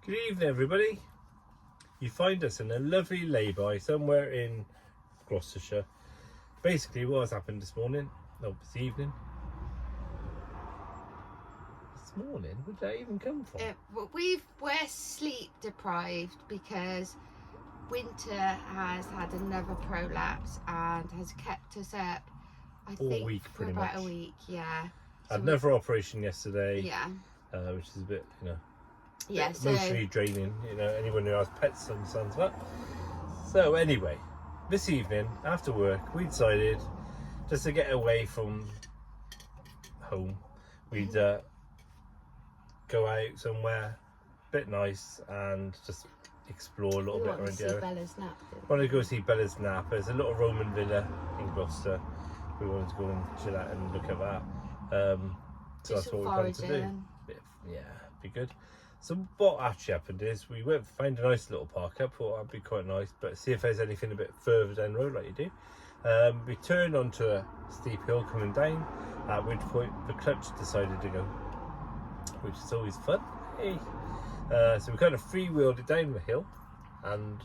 Good evening, everybody. You find us in a lovely lay-by somewhere in Gloucestershire. Basically, what has happened this morning? No, this evening. This morning? Where did that even come from? We're sleep deprived because winter has had another prolapse and has kept us up. I think week, for pretty about much. a week. Yeah. Had another operation yesterday. Yeah. Which is a bit, Yeah. So emotionally draining. Anyone who has pets understands that. So anyway, this evening after work, we decided just to get away from home. We'd go out somewhere a bit nice and just explore a little bit around the area. Bella's nap. Wanted to go see Bella's nap. There's a little Roman villa in Gloucester. We wanted to go and chill out and look at that. So that's what we planned to do. Yeah, be good. So what actually happened is we went find a nice little park up. Thought that'd be quite nice, but see if there's anything a bit further down the road like you do. We turned onto a steep hill coming down, at which point the clutch decided to go, which is always fun. Hey. So we kind of free-wheeled it down the hill, and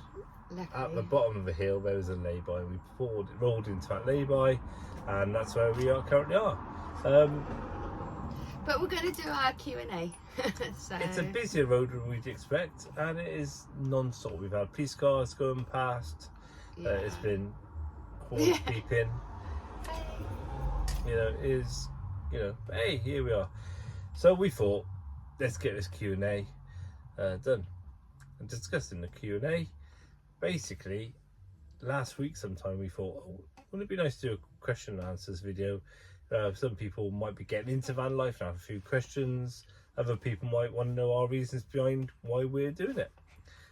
at the bottom of the hill there was a lay-by. We rolled into that lay-by, and that's where we currently are. But we're going to do our Q&A. So It's a busier road than we'd expect, and it is non-stop. We've had police cars going past. yeah. It's been horns beeping. Hey, here we are. So we thought, let's get this Q&A done. And discussing the Q&A, basically, last week sometime we thought, wouldn't it be nice to do a question and answers video? Some people might be getting into van life and have a few questions. Other people might want to know our reasons behind why we're doing it.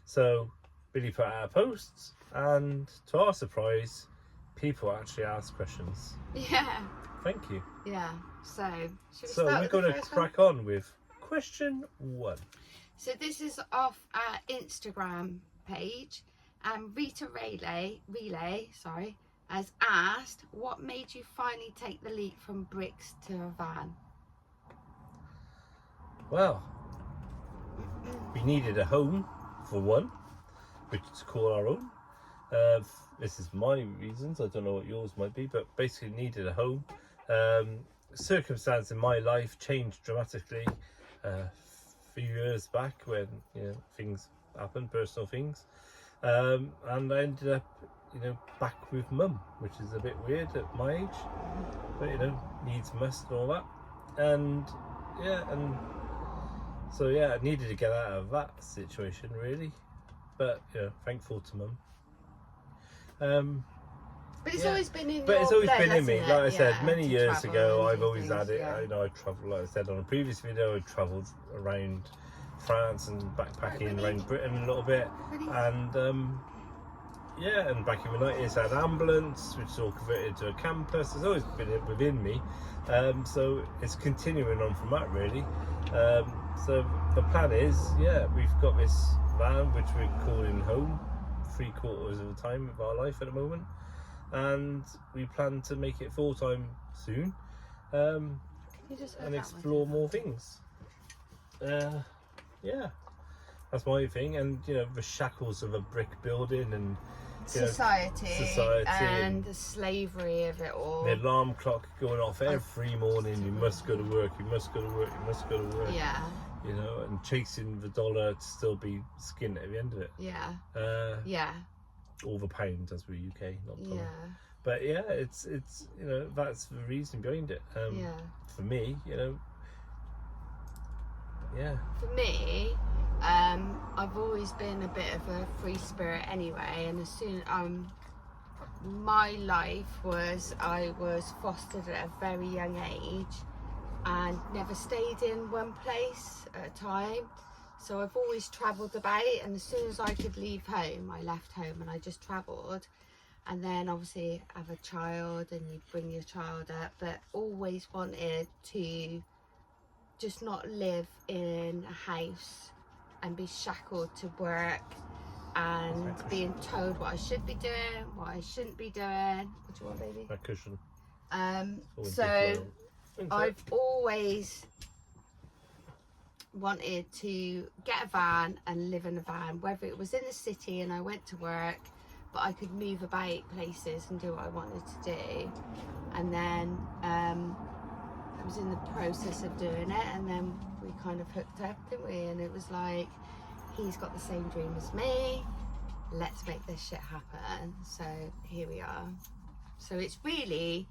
So Billie put out posts, and to our surprise, people actually asked questions. Yeah. Thank you. Yeah. So we're going to crack on with question 1. So this is off our Instagram page, and Rita Relay, has asked, what made you finally take the leap from bricks to a van? Well, we needed a home for one, which to call our own. This is my reasons. I don't know what yours might be, but basically needed a home. Circumstance in my life changed dramatically a few years back when things happened, personal things, and I ended up back with mum, which is a bit weird at my age, but needs must and all that, and so I needed to get out of that situation really, but thankful to mum. But it's always been in me. Like I said, many years ago, I've always had it. Yeah. I travelled, like I said on a previous video, I travelled around France and backpacking around Britain a little bit, and and back in the 90s I had an ambulance, which is all converted to a campus. It's always been within me, so it's continuing on from that really. So the plan is, we've got this van which we're calling home 3/4 of the time of our life at the moment, and we plan to make it full-time soon, and explore more things. That's my thing, and the shackles of a brick building and society and the slavery of it all. The alarm clock going off every morning. You must go to work. You must go to work. You must go to work. Yeah. And chasing the dollar to still be skint at the end of it. Yeah. Or the pound, as we're UK, not dollar. Yeah. But it's that's the reason behind it. For me, For me, I've always been a bit of a free spirit anyway, and as soon my life was, I was fostered at a very young age and never stayed in one place at a time, so I've always travelled about, and as soon as I could leave home, I left home and I just travelled. And then obviously have a child and you bring your child up, but always wanted to just not live in a house and be shackled to work and being told what I should be doing, what I shouldn't be doing. What do you want, baby? A cushion. So I've always wanted to get a van and live in a van, whether it was in the city and I went to work, but I could move about places and do what I wanted to do. And then I was in the process of doing it, and then we kind of hooked up, didn't we? And it was like, he's got the same dream as me, let's make this shit happen. So here we are. So it's really,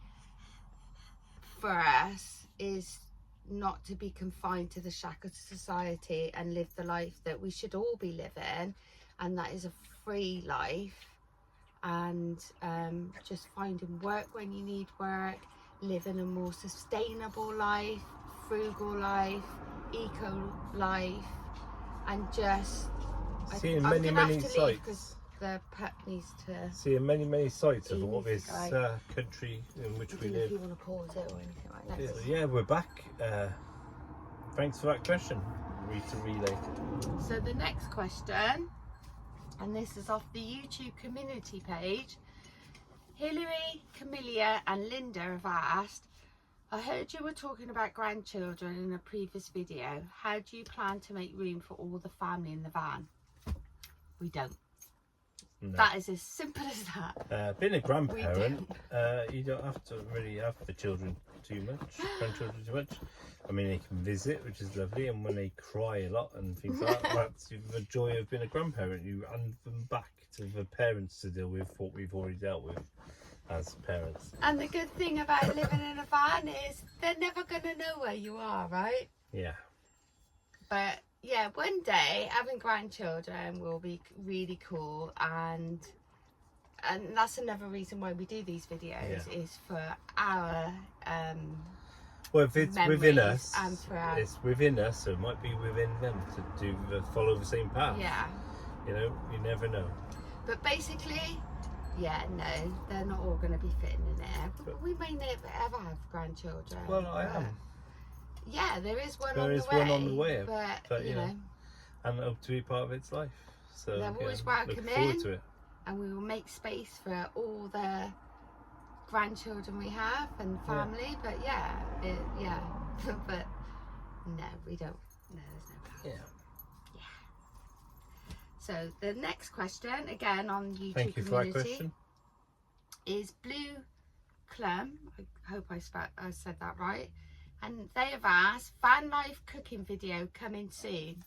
for us, is not to be confined to the shackles of society and live the life that we should all be living, and that is a free life. And just finding work when you need work, living a more sustainable life, frugal life, eco life, and just seeing I'm many, gonna have many to leave sights. because the pup needs to. Seeing many, many sights of He what needs this to go. country in which I we don't know if live. you want to pause it or anything like that. So, yeah, we're back. Thanks for that question, Rita Relay. So the next question, and this is off the YouTube community page. Hillary, Camilla and Linda have asked, I heard you were talking about grandchildren in a previous video. How do you plan to make room for all the family in the van? We don't. No. That is as simple as that. Being a grandparent, you don't have to really have the children too much, grandchildren too much. I mean, they can visit, which is lovely, and when they cry a lot and things like that, that's the joy of being a grandparent. You hand them back to the parents to deal with what we've already dealt with as parents. And the good thing about living in a van is they're never going to know where you are, right? Yeah. But yeah, one day having grandchildren will be really cool, and that's another reason why we do these videos, is for our well, if it's within us, and for our, it's within us, so it might be within them to follow the same path. yeah. You know, you never know. But basically, yeah, no, they're not all going to be fitting in there. But we may never ever have grandchildren. Well, I am. Yeah, there is one There on is the way. one on the way, but you know, and hope to be part of its life. So they're always welcome look forward in. to it. And we will make space for all the grandchildren we have and family. But yeah, but no, we don't. No, there's no plan. Yeah. So the next question, again on YouTube Thank you for that community, question. is Blue Clum. I hope I said that right. And they have asked, van life cooking video coming soon.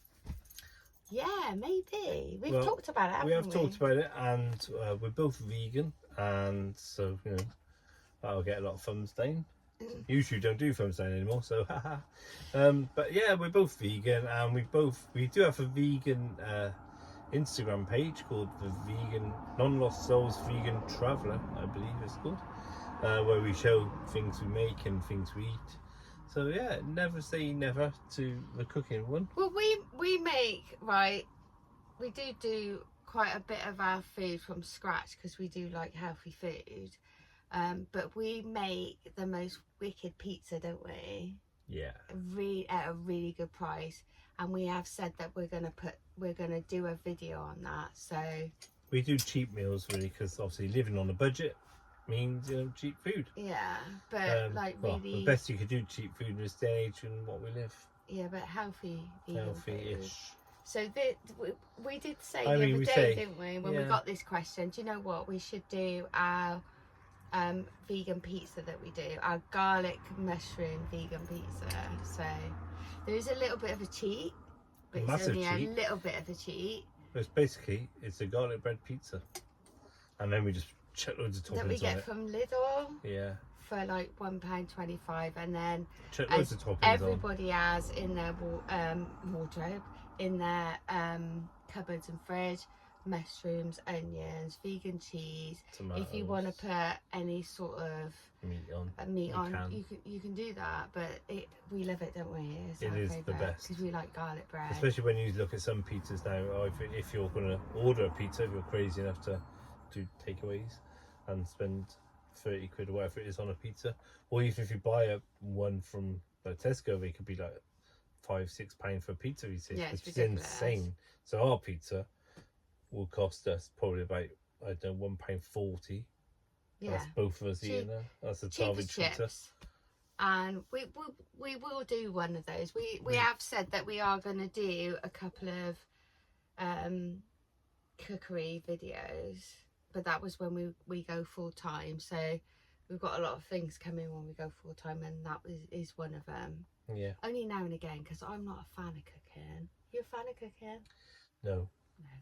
Yeah, maybe. We've talked about it, haven't we? We have talked about it, and we're both vegan, and so, you know, that'll get a lot of thumbs down. Usually we don't do thumbs down anymore, so haha. But yeah, we're both vegan, and we do have a vegan Instagram page called the Vegan Non-Lost Souls Vegan Traveller, I believe it's called, where we show things we make and things we eat. So yeah, never say never to the cooking one. Well, we make, right, we do quite a bit of our food from scratch because we do like healthy food. But we make the most wicked pizza, don't we? Yeah. At a really good price. And we have said that we're gonna do a video on that. So we do cheap meals really, because obviously living on a budget means, you know, cheap food. yeah, but really, the best you could do cheap food in this day and age and what we live. yeah, but healthy vegan Healthy-ish. food. So we did say I the mean, other we day, say, didn't we, when we yeah. got this question, do you know what, we should do our vegan pizza that we do, our garlic mushroom vegan pizza. So there is a little bit of a cheat, but it's Massive only cheat. a little bit of a cheat. It's a garlic bread pizza, and then we just chuck loads of toppings That we on get it. from Lidl Yeah, for like £1.25, and then chuck loads of toppings on. everybody has in their wardrobe, in their cupboards and fridge, mushrooms, onions, vegan cheese. Tomatoes, if you want to put any sort of meat on, you can do that. But we love it, don't we? It is the best, because we like garlic bread. especially when you look at some pizzas now. Or if you're going to order a pizza, if you're crazy enough to do takeaways and spend 30 quid or whatever it is on a pizza, or even if you buy one from Tesco, they could be like £5-6 for a pizza, you see, Yeah, which it's is ridiculous. insane. So our pizza will cost us probably about, I don't know, £1.40. Yeah, That's both of us eating there. That's a cheap as Target pizza. chips. And we will do one of those. We have said that we are going to do a couple of cookery videos, but that was when we go full time. So we've got a lot of things coming when we go full time, and that is one of them. Yeah. Only now and again, because I'm not a fan of cooking. You a fan of cooking? No. No.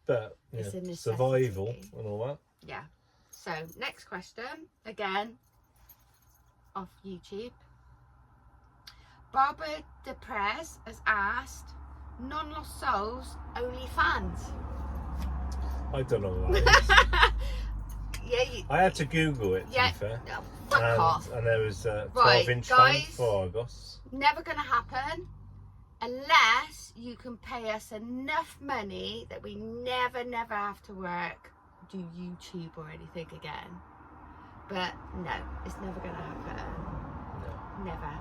But It's a necessity. survival and all that. Yeah. So next question, again, off YouTube. Barbara Deprez has asked, non-lost souls, only fans. I don't know what that is. Yeah, I had to Google it, to yeah, be fair. no, fuck off. And there was 12-inch guys, fans for Argos. Never going to happen unless you can pay us enough money that we never have to work, do YouTube or anything again. But no, it's never going to happen. No. Never.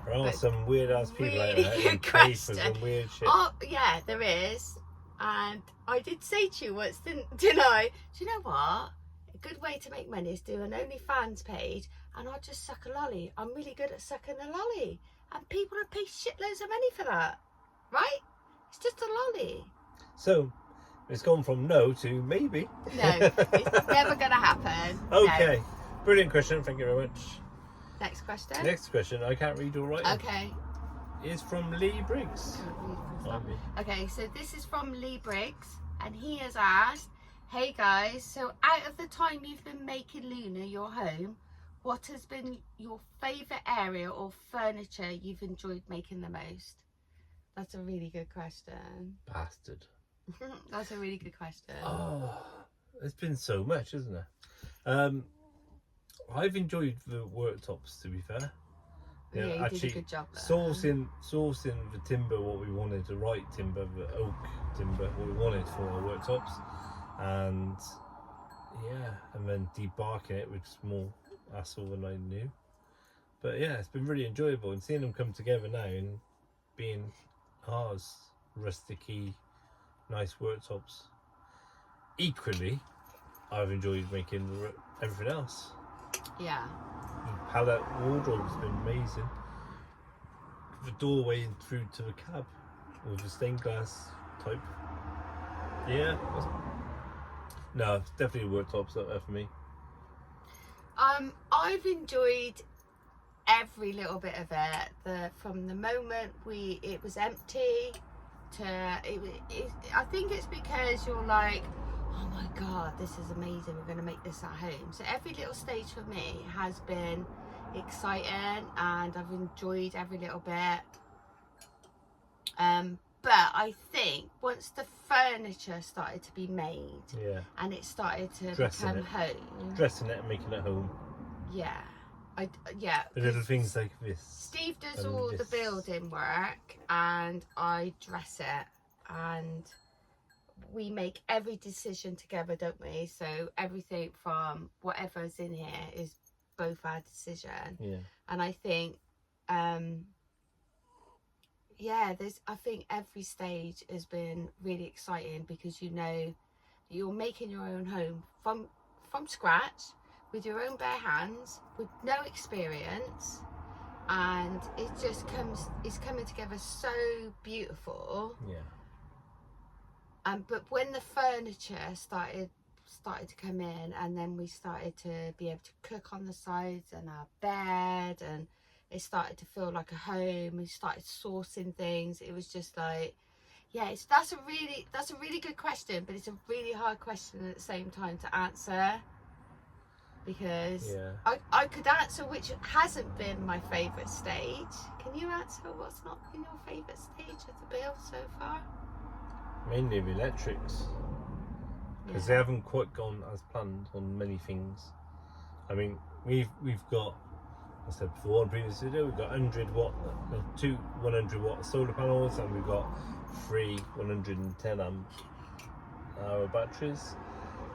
There are But some weird ass people out really there who good pay for question. some weird shit. Oh, yeah, there is. And I did say to you once, didn't I? Do you know what? A good way to make money is do an OnlyFans page, and I'll just suck a lolly. I'm really good at sucking a lolly. And people would pay shitloads of money for that. Right? It's just a lolly. So, it's gone from no to maybe. No, it's never going to happen. Okay. No. Brilliant question. Thank you very much. Next question. Next question. I can't read all right. Okay. Is from Lee Briggs. Okay, so this is from Lee Briggs, and he has asked, hey guys, so out of the time you've been making Luna your home, what has been your favourite area or furniture you've enjoyed making the most? That's a really good question. Bastard. That's a really good question. Oh, there's been so much, isn't there? I've enjoyed the worktops, to be fair. Yeah, you actually, did a good job there. sourcing the timber, what we wanted, the right timber, the oak timber, what we wanted for our worktops, and yeah, and then debarking it, which is more hassle than I knew. But yeah, it's been really enjoyable, and seeing them come together now and being ours, rusticy, nice worktops. Equally, I've enjoyed making everything else. Yeah. The pallet wardrobe has been amazing. The doorway through to the cab with the stained glass type. Yeah. No, it's definitely worktops up there for me. I've enjoyed every little bit of it. From the moment it was empty to I think it's because you're like, oh my god, this is amazing, we're going to make this at home. So every little stage for me has been exciting, and I've enjoyed every little bit. But I think once the furniture started to be made, yeah, and it started to Dressing become it. home, dressing it and making it home. yeah, The little things like this. Steve does and all the this. building work, and I dress it, and we make every decision together, don't we? So everything from whatever's in here is both our decision. Yeah. And I think I think every stage has been really exciting, because you know you're making your own home from scratch with your own bare hands, with no experience, and it's coming together so beautiful. Yeah. But when the furniture started to come in, and then we started to be able to cook on the sides, and our bed, and it started to feel like a home. We started sourcing things. It was just like, yeah, that's a really good question, but it's a really hard question at the same time to answer, because Yeah. I could answer which hasn't been my favourite stage. Can you answer what's not been your favourite stage of the build so far? Mainly the electrics, because they haven't quite gone as planned on many things. I mean, we've got, I said before on previous video, we've got 2 100 watt solar panels, and we've got 3 110 amp hour batteries,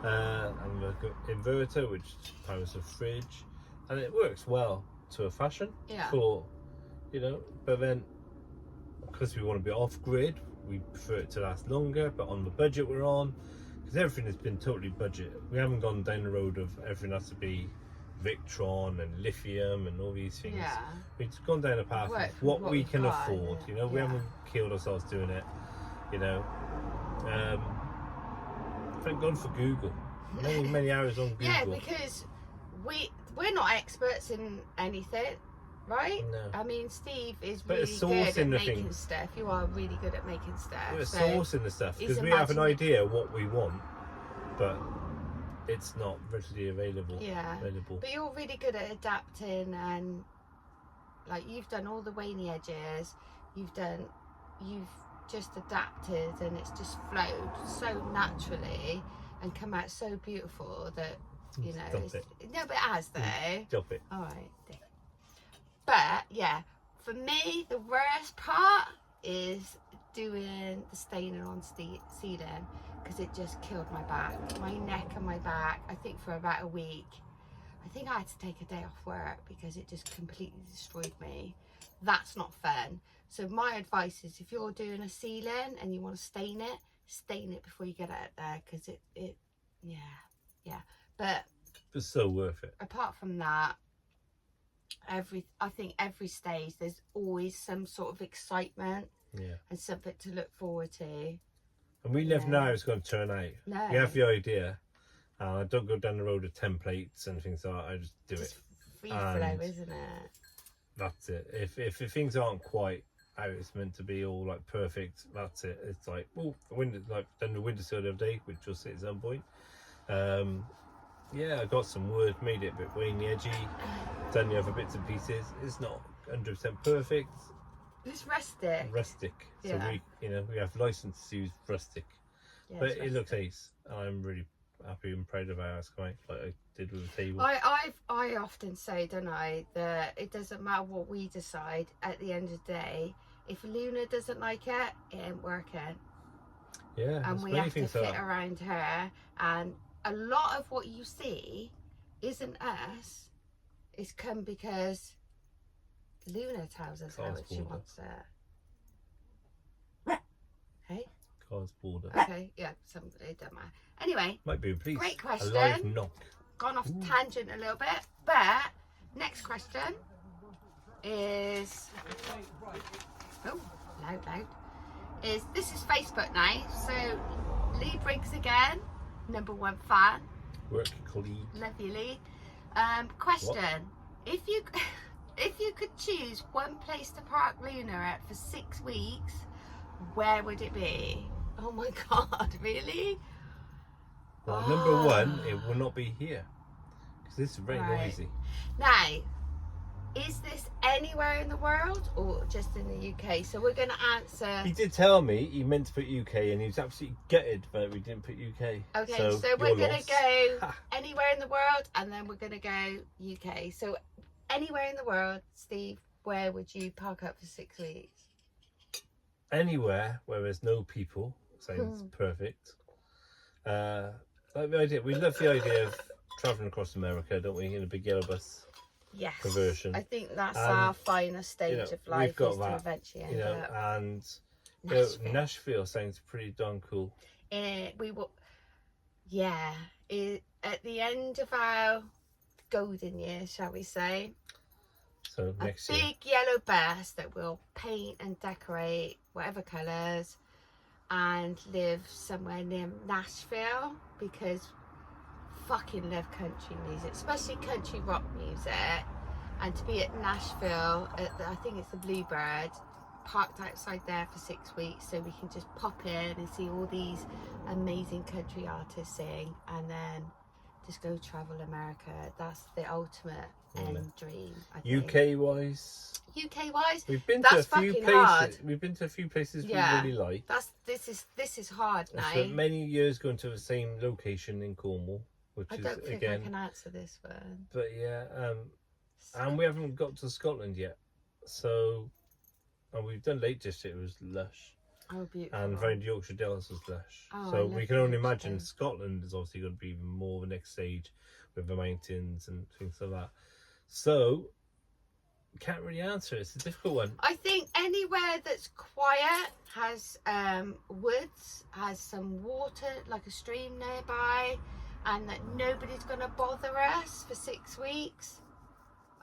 and we've got inverter which powers the fridge, and it works well to a fashion for, but then because we want to be off grid, we prefer it to last longer. But on the budget we're on, because everything has been totally budget, we haven't gone down the road of everything has to be Victron and lithium and all these things. Yeah. We've gone down a path of what we can got, afford. You know, we haven't killed ourselves doing it. You know, thank God for Google. Many hours on Google. Yeah, because we're not experts in anything, right? No. I mean, Steve is really good at making stuff. You are really good at making stuff. We're sourcing the stuff because we have an idea what we want, but it's not readily available. Yeah. But you're really good at adapting, and like you've done all the veiny edges. You've just adapted, and it's just flowed so naturally and come out so beautiful that you know. No, but it has though. Stop it. All right. But yeah, for me, the worst part is doing the staining on ceiling, because it just killed my back, my neck and my back. I think for about a week. I think I had to take a day off work because it just completely destroyed me. That's not fun. So my advice is, if you're doing a ceiling and you want to stain it before you get out there, because yeah. But it's so worth it. Apart from that, I think every stage there's always some sort of excitement and something to look forward to. And we never know how it's going to turn out. No. We have the idea. I don't go down the road of templates and things like that. I just do it. Free flow, isn't it? That's it. If things aren't quite how it's meant to be, all like perfect, that's it. It's like, oh, the window, like done the windowsill the other day, which you'll see at some point. Yeah, I got some wood, made it a bit veiny, edgy, done the other bits and pieces. It's not 100% perfect. It's rustic. So we have license to use rustic, but it looks ace. I'm really happy and proud of how it's going, like I did with the table. I often say, don't I, that it doesn't matter what we decide. At the end of the day, if Luna doesn't like it, it ain't working. Yeah, and we have to fit around her. And a lot of what you see isn't us. It's come because Luna tells us how she wants it. Hey? Car's border. Okay, yeah, it doesn't matter. Anyway, might be please. Great question. A live knock. Gone off tangent a little bit, but next question is loud. This is Facebook now. So Lee Briggs again, #1 fan. Work colleague. Love you, Lee. Question: If you could choose one place to park Luna at for 6 weeks, where would it be? Oh my God, really? Well, #1, it will not be here because this is very noisy. Now, is this anywhere in the world or just in the UK? So we're going to answer. He did tell me he meant to put UK, and he was absolutely gutted that we didn't put UK. Okay, so we're going to go anywhere in the world, and then we're going to go UK. So anywhere in the world, Steve, where would you park up for 6 weeks? Anywhere where there's no people. Sounds perfect. Like the idea, we love the idea of travelling across America, don't we, in a big yellow bus? Yes. Conversion. I think that's our final stage of life. We've got is that, to eventually end up. And Nashville sounds pretty darn cool. We will. Yeah. At the end of our golden years, shall we say? So next year. A big yellow bus that we'll paint and decorate whatever colours, and live somewhere near Nashville, because fucking love country music, especially country rock music. And to be at Nashville I think it's the Bluebird, parked outside there for 6 weeks, so we can just pop in and see all these amazing country artists sing, and then just go travel America. That's the ultimate end dream, I think. UK wise, we've been to a few places. Hard. We've been to a few places we really like. This is hard now. I spent many years going to the same location in Cornwall, which I don't think I can answer this one. But yeah, and we haven't got to Scotland yet. So, and we've done Lake District. It was lush. Oh, beautiful. And round Yorkshire Dales was lush. Oh, so we can only imagine Scotland is obviously going to be even more the next stage with the mountains and things like that. So, can't really answer it. It's a difficult one. I think anywhere that's quiet, has woods, has some water, like a stream nearby, and that nobody's going to bother us for 6 weeks.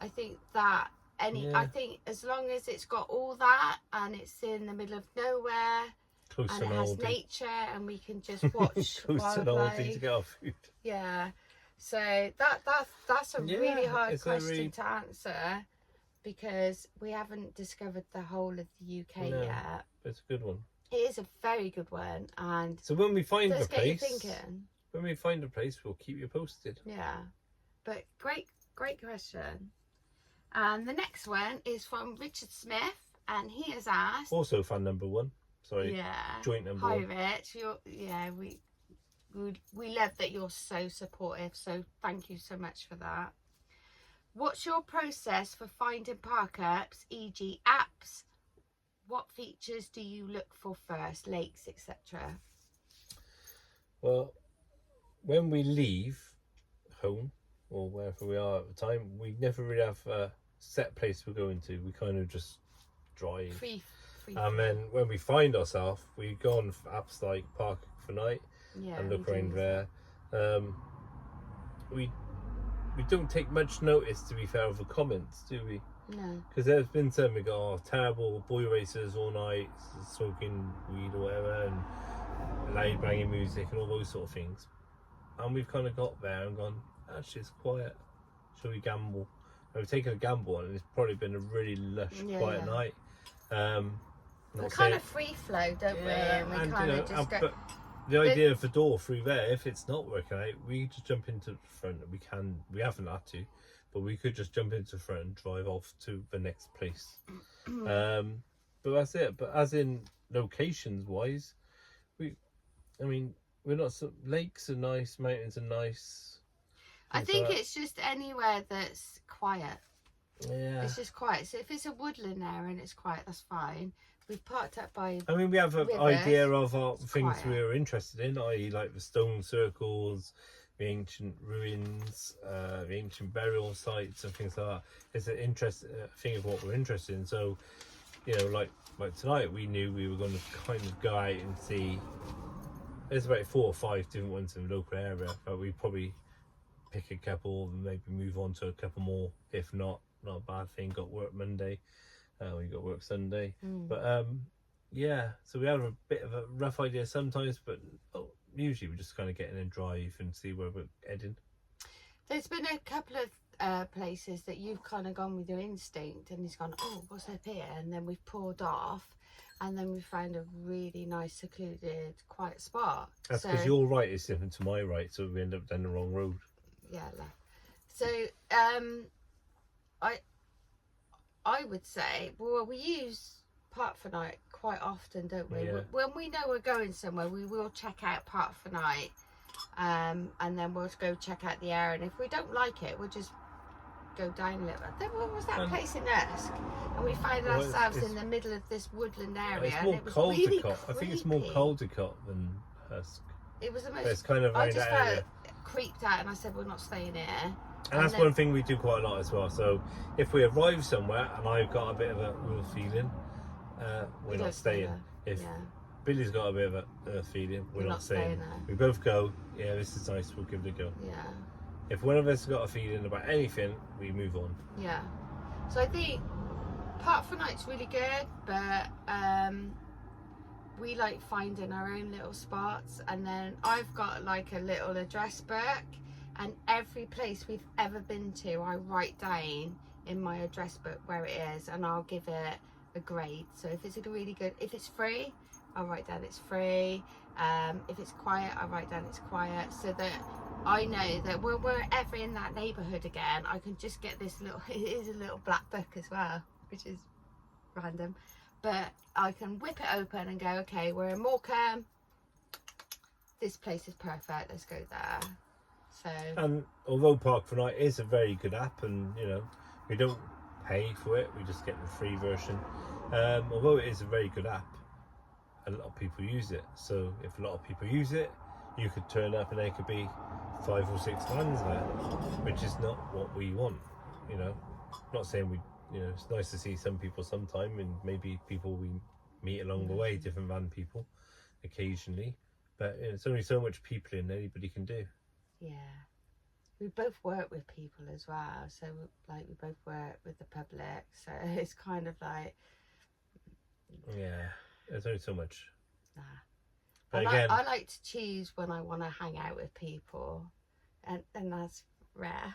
I think that I think as long as it's got all that and it's in the middle of nowhere Close and to it an has Aldi. nature and we can just watch Close to an Aldi to wildlife. get our food. Yeah. So that's a really hard question to answer, because we haven't discovered the whole of the UK yet. It's a good one. It is a very good one, and so when we find let's the get you place, thinking. When we find a place, we'll keep you posted. Yeah, but great question. And the next one is from Richard Smith, and he has asked. Also, fan number 1. Sorry. Yeah. Joint number Hi, 1. Rich. We love that you're so supportive. So thank you so much for that. What's your process for finding park ups, e.g., apps? What features do you look for first, lakes, etc.? Well, when we leave home or wherever we are at the time, we never really have a set place we're going to. We kind of just drive. Free and then when we find ourselves, we go on apps like Park for Night and look around there. We don't take much notice, to be fair, of the comments, do we? No. Because there's been some we go, oh, terrible boy racers all night, smoking weed or whatever, and loud banging music and all those sort of things. And we've kind of got there and gone, actually it's quiet, shall we gamble? And we've taken a gamble and it's probably been a really lush, quiet night. We kind of free flow, don't we? And we kind of just go. But the idea of the door through there, if it's not working out, we just jump into the front. We haven't had to, but we could just jump into the front and drive off to the next place. But that's it. But as in locations wise, we're not so, lakes are nice, mountains are nice. I think it's just anywhere that's quiet. Yeah. It's just quiet. So if it's a woodland area and it's quiet, that's fine. We've parked up by. We have an idea of things quiet. we're interested in, i.e., like the stone circles, the ancient ruins, the ancient burial sites, and things like that. It's an interesting thing of what we're interested in. So, like tonight, we knew we were going to kind of go out and see. There's about 4 or 5 different ones in the local area, but we probably pick a couple and maybe move on to a couple more. If not a bad thing. Got work Monday. We got work Sunday, but so we have a bit of a rough idea sometimes, but usually we're just kind of getting a drive and see where we're heading. There's been a couple of places that you've kind of gone with your instinct and he's gone, oh, what's up here? And then we've pulled off and then we found a really nice secluded quiet spot. That's because your right is different to my right, so we end up down the wrong road. Yeah, left. So I would say, well, we use Park for Night quite often, don't we? Yeah. When we know we're going somewhere, we will check out Park for Night, and then we'll go check out the area. And if we don't like it, we'll just go down a little bit. Then what was that place in Usk? And we found ourselves in the middle of this woodland area. It's more and it was really creepy. I think it's more Caldecott than Usk. It was the most. It's kind of I just felt area. Creeped out, and I said, we're not staying here. And that's one thing we do quite a lot as well. So if we arrive somewhere and I've got a bit of a real feeling, we're not staying. If Billie's got a bit of a feeling, we're not staying. We both go, yeah, this is nice, we'll give it a go. Yeah. If one of us has got a feeling about anything, we move on. Yeah. So I think Park for Night's really good, but we like finding our own little spots. And then I've got like a little address book. And every place we've ever been to, I write down in my address book where it is, and I'll give it a grade. So if it's if it's free, I'll write down it's free. If it's quiet, I'll write down it's quiet, so that I know that when we're ever in that neighbourhood again, I can just get this little, it is a little black book as well, which is random. But I can whip it open and go, okay, we're in Morecambe. This place is perfect, let's go there. So. And although Park for Night is a very good app, and we don't pay for it, we just get the free version. Although it is a very good app, a lot of people use it. So if a lot of people use it, you could turn up and there could be 5 or 6 vans there, which is not what we want. Not saying we, it's nice to see some people sometime, and maybe people we meet along the way, different van people, occasionally. But it's only so much people in anybody can do. Yeah. We both work with people as well, so like we both work with the public, so it's kind of like, yeah, there's only so much. Nah. But again, I like to choose when I want to hang out with people, and that's rare.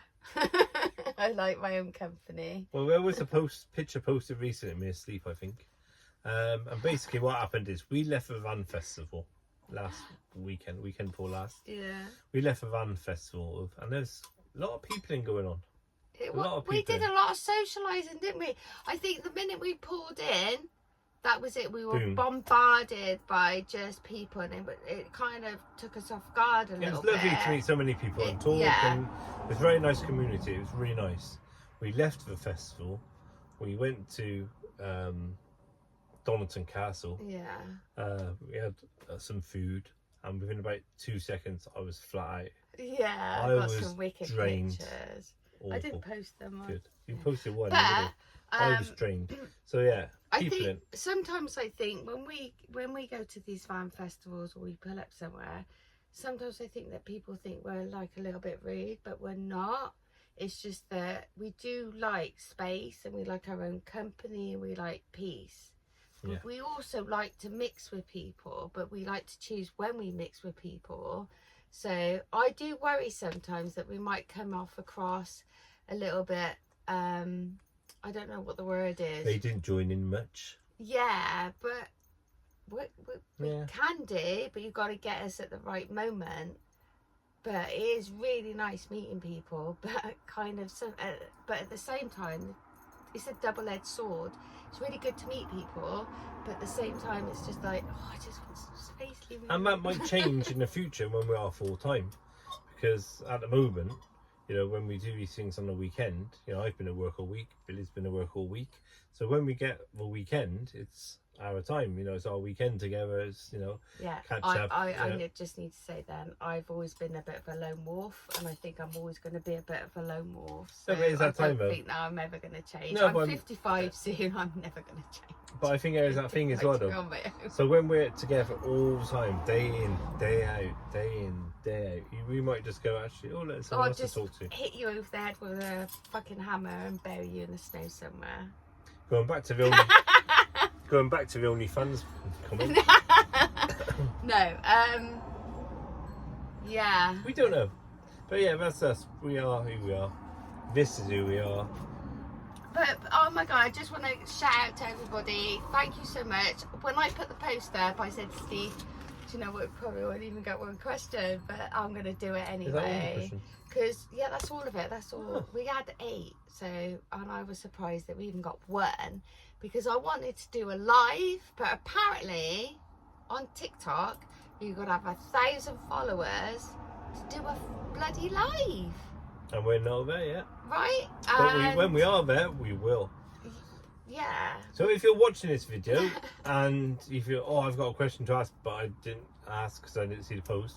I like my own company. well, there was a picture posted recently of me asleep, I think. And basically what happened is we left the Van Festival last weekend before last. Yeah. We left the Van Festival and there's a lot of people going on. We did a lot of socialising, didn't we? I think the minute we pulled in, that was it. We were bombarded by just people, and it kind of took us off guard a little bit. It was lovely to meet so many people and talk, and it was a very nice community. It was really nice. We left the festival. We went to Donington Castle. Yeah. We had some food, and within about 2 seconds, I was flat out. Yeah, I got some wicked pictures. Awful. I didn't post them. Good. You posted one. But I was drained. So yeah, sometimes I think when we go to these van festivals or we pull up somewhere, sometimes I think that people think we're like a little bit rude, but we're not. It's just that we do like space and we like our own company and we like peace. Yeah. We also like to mix with people, but we like to choose when we mix with people. So I do worry sometimes that we might come off across a little bit, I don't know what the word is. They didn't join in much. Yeah, but we can do, but you've got to get us at the right moment. But it is really nice meeting people, but but at the same time, it's a double-edged sword. It's really good to meet people, but at the same time, it's just like, oh, I just want some space. And that might change in the future when we are full-time, because at the moment, you know, when we do these things on the weekend, you know, I've been at work all week, Billie's been at work all week. So when we get the weekend, it's our time, you know, it's our weekend together, it's, you know, catch up. I just need to say then, I've always been a bit of a lone wolf, and I think I'm always going to be a bit of a lone wolf. So no, but it's that time, I don't think that I'm ever going to change. No, I'm 55 soon, I'm never going to change. But I think there's that thing as well, though. So when we're together all the time, day in, day out, day in, day out, we might just go, actually, let's someone else to talk to. Hit you over the head with a fucking hammer and bury you in the snow somewhere. Going back to the OnlyFans comment. No, yeah. We don't know. But yeah, that's us. We are who we are. This is who we are. But oh my god, I just want to shout out to everybody. Thank you so much. When I put the post up, I said to Steve, do you know what, probably won't even get one question, but I'm going to do it anyway. Because, yeah, that's all of it. That's all. Oh. We had 8, so, and I was surprised that we even got 1, because I wanted to do a live, but apparently on TikTok, you've got to have 1,000 followers to do a bloody live. And we're not there yet. Right? But when we are there, we will. Yeah. So if you're watching this video and you feel, I've got a question to ask, but I didn't ask because I didn't see the post,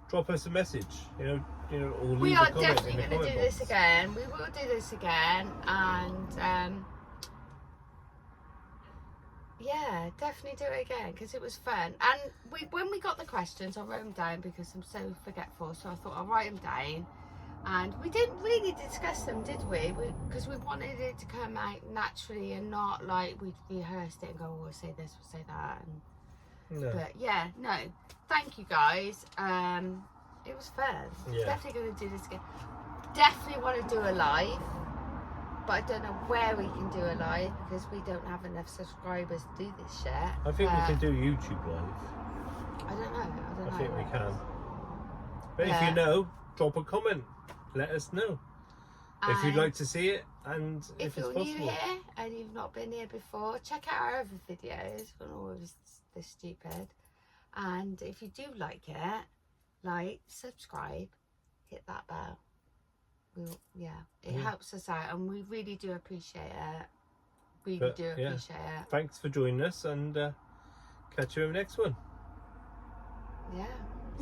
drop us a message. You know, or leave we a are comment definitely in the going to do box. this again. We will do this again, and yeah, definitely do it again because it was fun. And when we got the questions, I wrote them down because I'm so forgetful. So I thought I'll write them down. And we didn't really discuss them, did we? Because we wanted it to come out naturally and not like we rehearsed it and go, we'll say this, we'll say that. No. But yeah, no. Thank you guys. It was fun. Yeah. Definitely going to do this again. Definitely want to do a live. But I don't know where we can do a live because we don't have enough subscribers to do this shit. I think we can do YouTube live. I don't know. I think we can. But if you know, drop a comment. Let us know if you'd like to see it, and if it's possible. If you're new here and you've not been here before, check out our other videos. We're not always this stupid. And if you do like it, subscribe, hit that bell. It helps us out, and we really do appreciate it. Appreciate it. Thanks for joining us, and catch you in the next one. Yeah.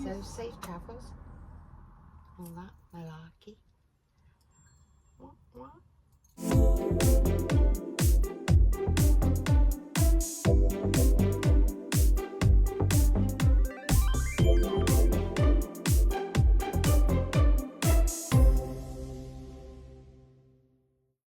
So safe travels. All that malarkey. What?